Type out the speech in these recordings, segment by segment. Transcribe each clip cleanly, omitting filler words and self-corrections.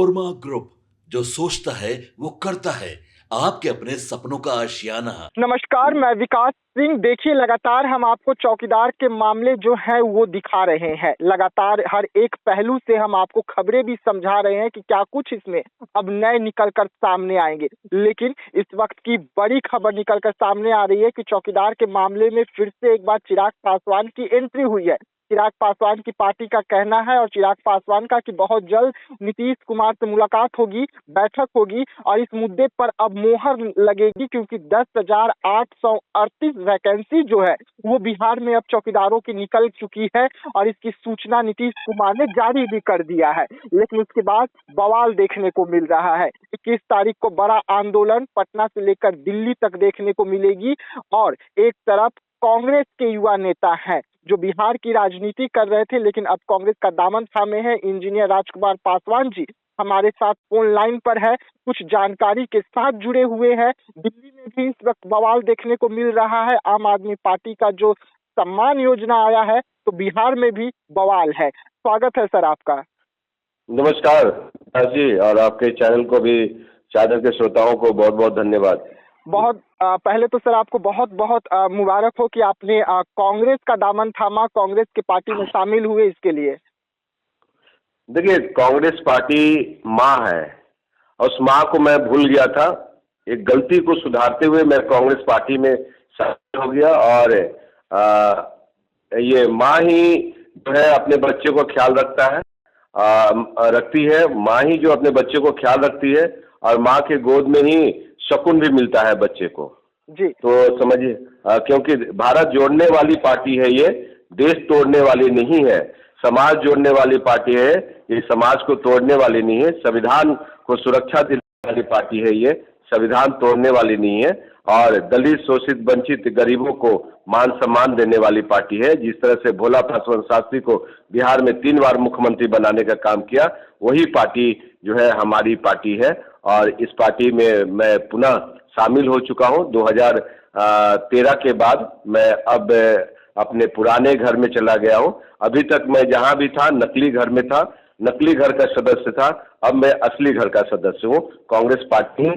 नोरमा group, जो सोचता है वो करता है। आपके अपने सपनों का आशियाना। नमस्कार, मैं विकास सिंह। देखिए, लगातार हम आपको चौकीदार के मामले जो है वो दिखा रहे हैं। लगातार हर एक पहलू से हम आपको खबरें भी समझा रहे हैं कि क्या कुछ इसमें अब नए निकलकर सामने आएंगे। लेकिन इस वक्त की बड़ी खबर निकलकर सामने आ रही है कि चौकीदार के मामले में फिर से एक बार चिराग पासवान की एंट्री हुई है। चिराग पासवान की पार्टी का कहना है और चिराग पासवान का कि बहुत जल्द नीतीश कुमार से मुलाकात होगी, बैठक होगी और इस मुद्दे पर अब मोहर लगेगी, क्योंकि 10,838 वैकेंसी जो है वो बिहार में अब चौकीदारों की निकल चुकी है और इसकी सूचना नीतीश कुमार ने जारी भी कर दिया है। लेकिन उसके बाद बवाल देखने को मिल रहा है। 21 तारीख को बड़ा आंदोलन पटना से लेकर दिल्ली तक देखने को मिलेगी और एक तरफ कांग्रेस के युवा नेता हैं जो बिहार की राजनीति कर रहे थे, लेकिन अब कांग्रेस का दामन थामे हैं। इंजीनियर राजकुमार पासवान जी हमारे साथ फोन लाइन पर है, कुछ जानकारी के साथ जुड़े हुए हैं। दिल्ली में भी इस वक्त बवाल देखने को मिल रहा है। आम आदमी पार्टी का जो सम्मान योजना आया है, तो बिहार में भी बवाल है। स्वागत है सर आपका। नमस्कार जी, और आपके चैनल को भी, चैनल के श्रोताओं को बहुत बहुत धन्यवाद। बहुत पहले तो सर आपको बहुत बहुत मुबारक हो कि आपने कांग्रेस का दामन थामा, कांग्रेस की पार्टी में शामिल हुए। इसके लिए देखिए, कांग्रेस पार्टी माँ है और उस माँ को मैं भूल गया था। एक गलती को सुधारते हुए मैं कांग्रेस पार्टी में शामिल हो गया और ये माँ ही जो है अपने बच्चे को ख्याल रखती है। माँ ही जो अपने बच्चे को ख्याल रखती है और माँ के गोद में ही सुकून भी मिलता है बच्चे को जी। तो समझिए, क्योंकि भारत जोड़ने वाली पार्टी है, ये देश तोड़ने वाली नहीं है। समाज जोड़ने वाली पार्टी है, ये समाज को तोड़ने वाली नहीं है। संविधान को सुरक्षा देने वाली पार्टी है, ये संविधान तोड़ने वाली नहीं है। और दलित, शोषित, वंचित, गरीबों को मान सम्मान देने वाली पार्टी है। जिस तरह से भोला पासवान शास्त्री को बिहार में 3 बार मुख्यमंत्री बनाने का काम किया, वही पार्टी जो है हमारी पार्टी है। और इस पार्टी में मैं पुनः शामिल हो चुका हूं। 2013 के बाद मैं अब अपने पुराने घर में चला गया हूं। अभी तक मैं जहां भी था नकली घर में था, नकली घर का सदस्य था। अब मैं असली घर का सदस्य हूं। कांग्रेस पार्टी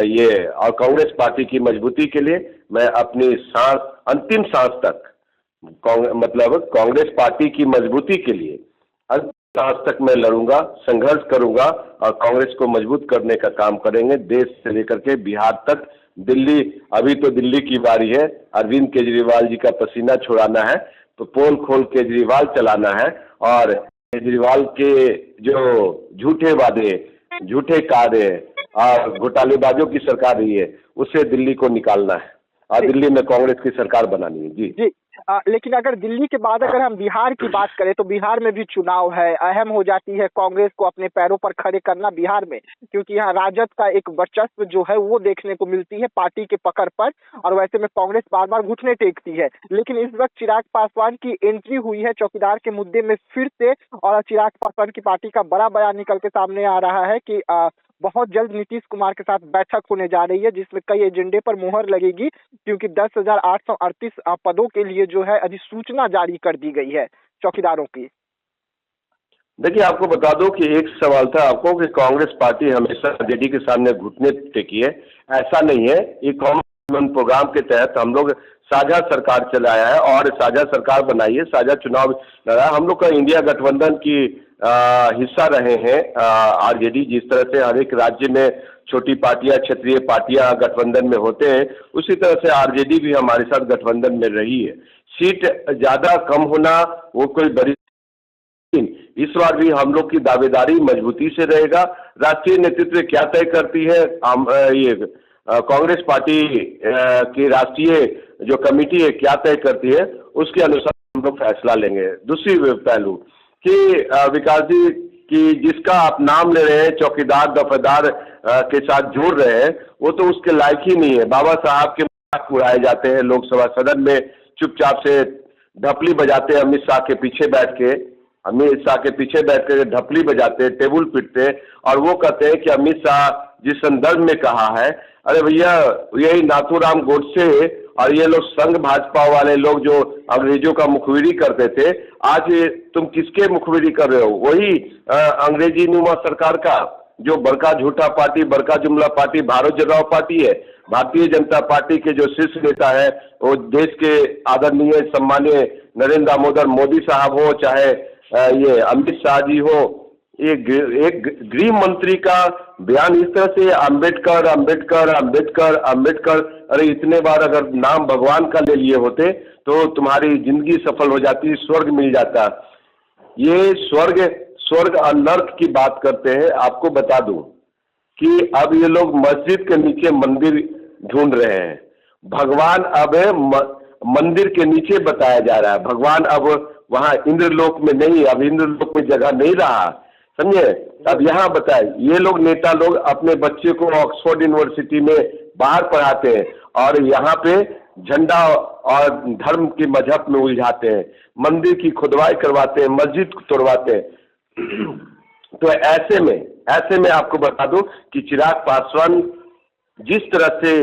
ये और कांग्रेस पार्टी की मजबूती के लिए मैं अपनी सांस, अंतिम सांस तक, मतलब कांग्रेस पार्टी की मजबूती के लिए अंतिम सांस तक मैं लड़ूंगा, संघर्ष करूंगा और कांग्रेस को मजबूत करने का काम करेंगे। देश से लेकर के बिहार तक, दिल्ली, अभी तो दिल्ली की बारी है। अरविंद केजरीवाल जी का पसीना छुड़ाना है, तो पोल खोल केजरीवाल चलाना है और केजरीवाल के जो झूठे वादे, झूठे कार्य और घोटालेबाजों की सरकार रही है, उससे दिल्ली को निकालना है और दिल्ली में कांग्रेस की सरकार बनानी है। जी। लेकिन अगर दिल्ली के बाद अगर हम बिहार की बात करें तो बिहार में भी चुनाव है। अहम हो जाती है कांग्रेस को अपने पैरों पर खड़े करना बिहार में, क्योंकि यहाँ राजद का एक वर्चस्व जो है वो देखने को मिलती है पार्टी के पकड़ पर, और वैसे में कांग्रेस बार बार घुटने टेकती है। लेकिन इस वक्त चिराग पासवान की एंट्री हुई है चौकीदार के मुद्दे में फिर से, और चिराग पासवान की पार्टी का बड़ा बयान निकल के सामने आ रहा है कि बहुत जल्द नीतीश कुमार के साथ बैठक होने जा रही है, जिसमें कई एजेंडे पर मुहर लगेगी, क्योंकि 10,838 पदों के लिए जो है अधिसूचना जारी कर दी गई है चौकीदारों की। देखिए, आपको बता दो कि एक सवाल था आपको कि कांग्रेस पार्टी हमेशा आरजेडी के सामने घुटने टेकी है। ऐसा नहीं है। ये कॉमन प्रोग्राम के तहत हम लोग साझा सरकार चलाया है और साझा सरकार बनाई है, साझा चुनाव लड़ा। हम लोग का इंडिया गठबंधन की हिस्सा रहे हैं आरजेडी। जिस तरह से हर एक राज्य में छोटी पार्टियां, क्षेत्रीय पार्टियां गठबंधन में होते हैं, उसी तरह से आरजेडी भी हमारे साथ गठबंधन में रही है। सीट ज्यादा कम होना वो कोई बड़ी, इस बार भी हम लोग की दावेदारी मजबूती से रहेगा। राष्ट्रीय नेतृत्व क्या तय करती है, ये कांग्रेस पार्टी की राष्ट्रीय जो कमेटी है क्या तय करती है, उसके अनुसार हम लोग फैसला लेंगे। दूसरी पहलू कि विकास जी की जिसका आप नाम ले रहे हैं, चौकीदार दफेदार के साथ जोड़ रहे हैं, वो तो उसके लायक ही नहीं है। बाबा साहब के मजाक उड़ाए जाते हैं लोकसभा सदन में, चुपचाप से ढपली बजाते हैं अमित शाह के पीछे बैठ के। अमित शाह के पीछे बैठ कर ढपली बजाते, टेबल पीटते और वो कहते हैं कि अमित शाह जिस संदर्भ में कहा है, अरे भैया यही नाथूराम गोडसे और ये लोग संघ भाजपा वाले लोग जो अंग्रेजों का मुखबिरी करते थे, आज तुम किसके मुखबिरी कर रहे हो? वही अंग्रेजी नुमा सरकार का, जो बड़का झूठा पार्टी, बड़का जुमला पार्टी भारत जनता पार्टी है। भारतीय जनता पार्टी के जो शीर्ष नेता है वो देश के आदरणीय सम्मानीय नरेंद्र दामोदर मोदी साहब हो, चाहे ये अमित शाह जी हो, एक गृह मंत्री का बयान इस तरह से अंबेडकर अंबेडकर अंबेडकर अंबेडकर, अरे इतने बार अगर नाम भगवान का ले लिए होते तो तुम्हारी जिंदगी सफल हो जाती, स्वर्ग मिल जाता। ये स्वर्ग और नर्क की बात करते हैं। आपको बता दूं कि अब ये लोग मस्जिद के नीचे मंदिर ढूंढ रहे हैं। भगवान अब मंदिर के नीचे बताया जा रहा है। भगवान अब वहां इंद्रलोक में नहीं, अब इंद्रलोक में जगह नहीं रहा, समझे? अब यहाँ बताए ये लोग नेता लोग अपने बच्चे को ऑक्सफोर्ड यूनिवर्सिटी में बाहर पढ़ाते हैं और यहाँ पे झंडा और धर्म के मजहब में उलझाते हैं, मंदिर की खुदवाई करवाते हैं, मस्जिद को तोड़वाते हैं। तो ऐसे में आपको बता दूं कि चिराग पासवान जिस तरह से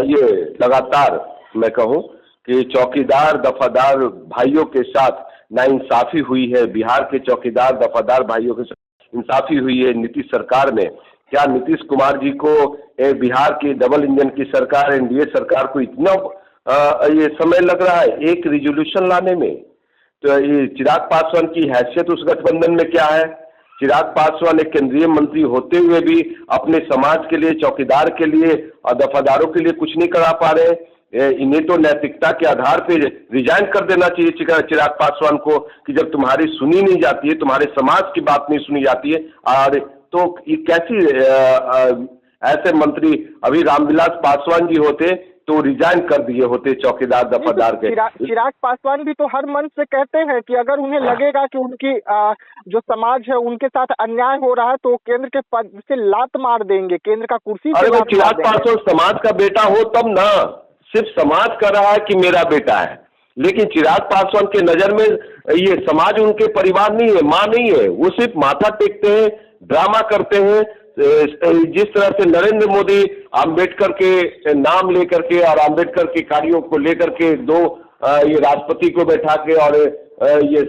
ये लगातार मैं कहूं कि चौकीदार दफादार भाइयों के साथ नाइंसाफी हुई है, बिहार के चौकीदार दफादार भाइयों के साथ इंसाफी हुई है नीतीश सरकार में। क्या नीतीश कुमार जी को बिहार की डबल इंजन की सरकार एनडीए सरकार को इतना ये समय लग रहा है एक रिजोल्यूशन लाने में? तो ये चिराग पासवान की हैसियत उस गठबंधन में क्या है? चिराग पासवान एक केंद्रीय मंत्री होते हुए भी अपने समाज के लिए, चौकीदार के लिए और दफादारों के लिए कुछ नहीं करा पा रहे। इन्हें तो नैतिकता के आधार पे रिजाइन कर देना चाहिए चिराग पासवान को, कि जब तुम्हारी सुनी नहीं जाती है, तुम्हारे समाज की बात नहीं सुनी जाती है, और तो ये कैसी ऐसे मंत्री अभी रामविलास पासवान जी होते तो रिजाइन कर दिए होते चौकीदार दफादार के। चिराग पासवान भी तो हर मन से कहते हैं कि अगर उन्हें लगेगा कि उनकी जो समाज है उनके साथ अन्याय हो रहा है तो केंद्र के पद से लात मार देंगे, केंद्र का कुर्सी से। अरे चिराग पासवान समाज का बेटा हो तब ना, सिर्फ समाज कर रहा है कि मेरा बेटा है, लेकिन चिराग पासवान के नजर में ये समाज उनके परिवार नहीं है, माँ नहीं है। वो सिर्फ माथा टेकते हैं, ड्रामा करते हैं। जिस तरह से नरेंद्र मोदी अंबेडकर के नाम लेकर के और अंबेडकर के कार्यों को लेकर के ये राष्ट्रपति को बैठा के और ये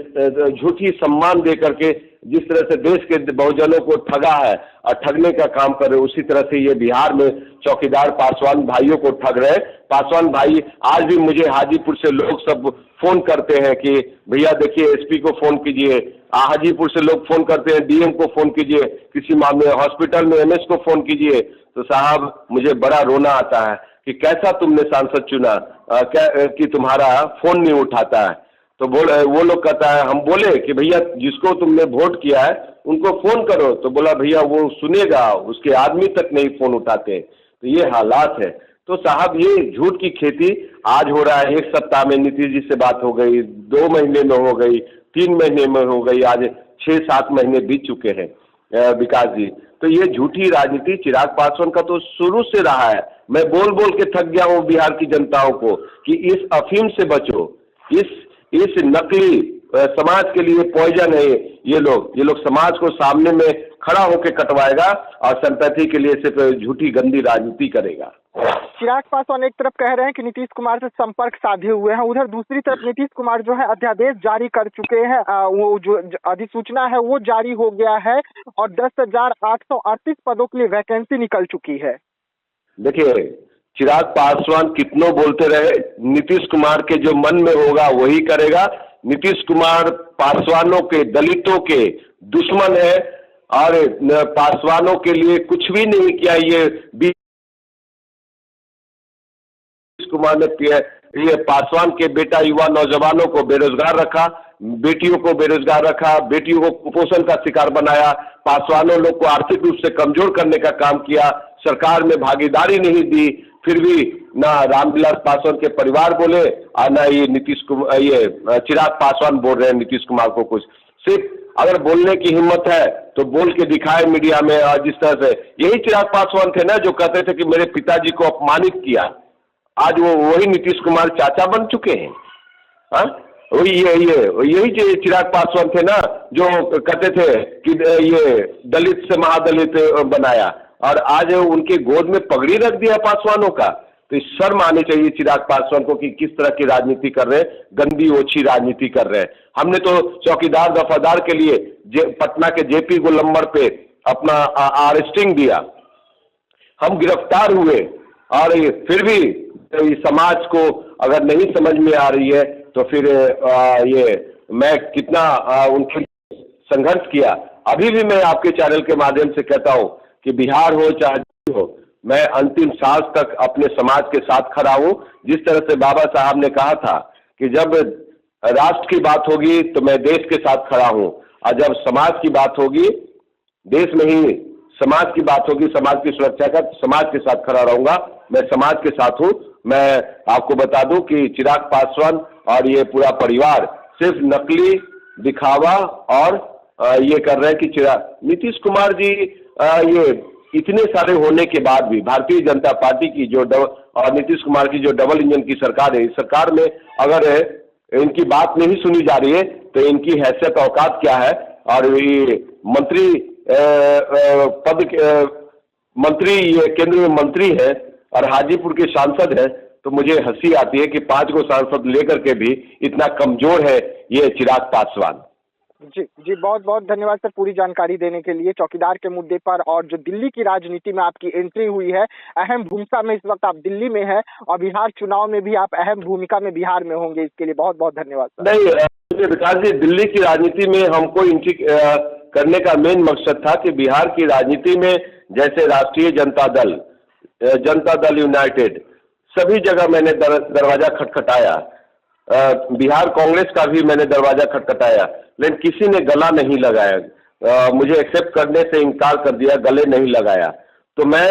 झूठी सम्मान दे करके जिस तरह से देश के बहुजनों को ठगा है और ठगने का काम कर रहे, उसी तरह से ये बिहार में चौकीदार पासवान भाइयों को ठग रहे। पासवान भाई आज भी मुझे हाजीपुर से लोग सब फोन करते हैं कि भैया देखिए एसपी को फोन कीजिए, हाजीपुर से लोग फोन करते हैं डीएम को फोन कीजिए, किसी मामले हॉस्पिटल में एमएस को फोन कीजिए। तो साहब मुझे बड़ा रोना आता है कि कैसा तुमने सांसद चुना कि तुम्हारा फोन नहीं उठाता है। तो वो लोग कहता है, हम बोले कि भैया जिसको तुमने वोट किया है उनको फोन करो, तो बोला भैया वो सुनेगा, उसके आदमी तक नहीं फोन उठाते। तो ये हालात है। तो साहब ये झूठ की खेती आज हो रहा है, एक सप्ताह में नीतीश जी से बात हो गई, 2 महीने में हो गई, 3 महीने में हो गई, आज 6-7 महीने बीत चुके हैं विकास जी। तो ये झूठी राजनीति चिराग पासवान का तो शुरू से रहा है। मैं बोल बोल के थक गया हूँ बिहार की जनताओं को कि इस अफीम से बचो, इस नकली समाज के लिए पॉइजन है। ये लोग समाज को सामने में खड़ा होकर कटवाएगा और सिंपैथी के लिए सिर्फ झूठी गंदी राजनीति करेगा। चिराग पासवान एक तरफ कह रहे हैं कि नीतीश कुमार से संपर्क साधे हुए हैं, उधर दूसरी तरफ नीतीश कुमार जो है अध्यादेश जारी कर चुके हैं, वो जो अधिसूचना है वो जारी हो गया है और 10,838 पदों के लिए वैकेंसी निकल चुकी है। देखिए चिराग पासवान कितनों बोलते रहे, नीतीश कुमार के जो मन में होगा वही करेगा। नीतीश कुमार पासवानों के, दलितों के दुश्मन है और पासवानों के लिए कुछ भी नहीं किया। ये कुमार ने ये पासवान के बेटा युवा नौजवानों को बेरोजगार रखा, बेटियों को बेरोजगार रखा, बेटियों को कुपोषण का शिकार बनाया, पासवानों लोग को आर्थिक रूप से कमजोर करने का काम किया, सरकार में भागीदारी नहीं दी। फिर भी ना रामविलास पासवान के परिवार बोले और ना ये चिराग पासवान बोल रहे हैं नीतीश कुमार को कुछ। सिर्फ अगर बोलने की हिम्मत है तो बोल के दिखाए मीडिया में। और जिस तरह से यही चिराग पासवान थे ना जो कहते थे कि मेरे पिताजी को अपमानित किया, आज वो वही नीतीश कुमार चाचा बन चुके हैं। हाँ यही चिराग पासवान थे ना जो कहते थे कि ये दलित से महादलित बनाया, और आज उनके गोद में पगड़ी रख दिया पासवानों का। तो इस शर्म आनी चाहिए चिराग पासवान को कि किस तरह की राजनीति कर रहे हैं, गंदी ओछी राजनीति कर रहे हैं। हमने तो चौकीदार दफादार के लिए पटना के जेपी गोलंबर पे अपना अरेस्टिंग दिया, हम गिरफ्तार हुए, और फिर भी समाज को अगर नहीं समझ में आ रही है तो फिर ये मैं कितना उनके संघर्ष किया। अभी भी मैं आपके चैनल के माध्यम से कहता हूं कि बिहार हो चाहे हो, मैं अंतिम सांस तक अपने समाज के साथ खड़ा हूं। जिस तरह से बाबा साहब ने कहा था कि जब राष्ट्र की बात होगी तो मैं देश के साथ खड़ा हूं, और जब समाज की बात होगी, देश में ही समाज की बात होगी, समाज की सुरक्षा का, समाज के साथ खड़ा रहूंगा। मैं समाज के साथ हूं। मैं आपको बता दूं कि चिराग पासवान और ये पूरा परिवार सिर्फ नकली दिखावा और ये कर रहे हैं कि नीतीश कुमार जी ये इतने सारे होने के बाद भी भारतीय जनता पार्टी की जो और नीतीश कुमार की जो डबल इंजन की सरकार है, इस सरकार में अगर इनकी बात नहीं सुनी जा रही है तो इनकी हैसियत औकात क्या है। और ये मंत्री मंत्री ये केंद्र में मंत्री है और हाजीपुर के सांसद है, तो मुझे हंसी आती है कि 5 गो सांसद लेकर के भी इतना कमजोर है ये चिराग पासवान। जी जी, बहुत बहुत धन्यवाद सर पूरी जानकारी देने के लिए चौकीदार के मुद्दे पर। और जो दिल्ली की राजनीति में आपकी एंट्री हुई है, अहम भूमिका में इस वक्त आप दिल्ली में हैं और बिहार चुनाव में भी आप अहम भूमिका में बिहार में होंगे, इसके लिए बहुत बहुत धन्यवाद सर। नहीं विकास जी, दिल्ली की राजनीति में हमको एंट्री करने का मेन मकसद था कि बिहार की राजनीति में जैसे राष्ट्रीय जनता दल यूनाइटेड, सभी जगह मैंने दरवाजा खटखटाया, बिहार कांग्रेस का भी मैंने दरवाजा खटखटाया, लेकिन किसी ने गला नहीं लगाया, मुझे एक्सेप्ट करने से इनकार कर दिया, गले नहीं लगाया। तो मैं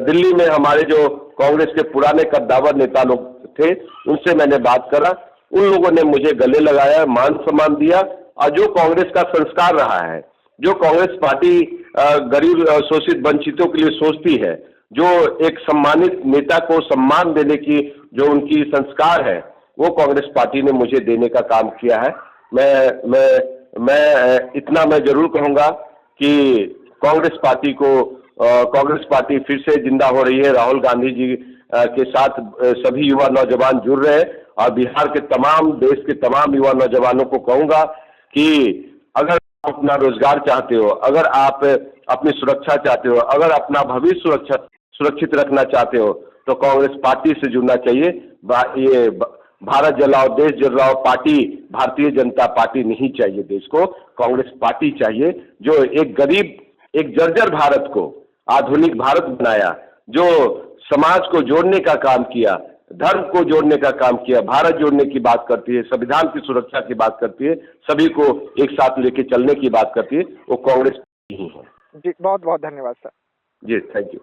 दिल्ली में हमारे जो कांग्रेस के पुराने कद्दावर नेता लोग थे उनसे मैंने बात करा, उन लोगों ने मुझे गले लगाया, मान सम्मान दिया। और जो कांग्रेस का संस्कार रहा है, जो कांग्रेस पार्टी गरीब शोषित वंचितों के लिए सोचती है, जो एक सम्मानित नेता को सम्मान देने की जो उनकी संस्कार है, वो कांग्रेस पार्टी ने मुझे देने का काम किया है। मैं इतना मैं जरूर कहूंगा कि कांग्रेस पार्टी फिर से जिंदा हो रही है। राहुल गांधी जी के साथ सभी युवा नौजवान जुड़ रहे हैं और बिहार के तमाम, देश के तमाम युवा नौजवानों को कहूंगा कि अगर आप अपना रोजगार चाहते हो, अगर आप अपनी सुरक्षा चाहते हो, अगर अपना भविष्य सुरक्षित रखना चाहते हो, तो कांग्रेस पार्टी से जुड़ना चाहिए। ये भारत जलाओ देश जलाओ पार्टी भारतीय जनता पार्टी नहीं चाहिए देश को, कांग्रेस पार्टी चाहिए जो एक गरीब, एक जर्जर भारत को आधुनिक भारत बनाया, जो समाज को जोड़ने का काम किया, धर्म को जोड़ने का काम किया, भारत जोड़ने की बात करती है, संविधान की सुरक्षा की बात करती है, सभी को एक साथ लेके चलने की बात करती है, वो कांग्रेस ही है। जी बहुत बहुत धन्यवाद सर। Ji thank you.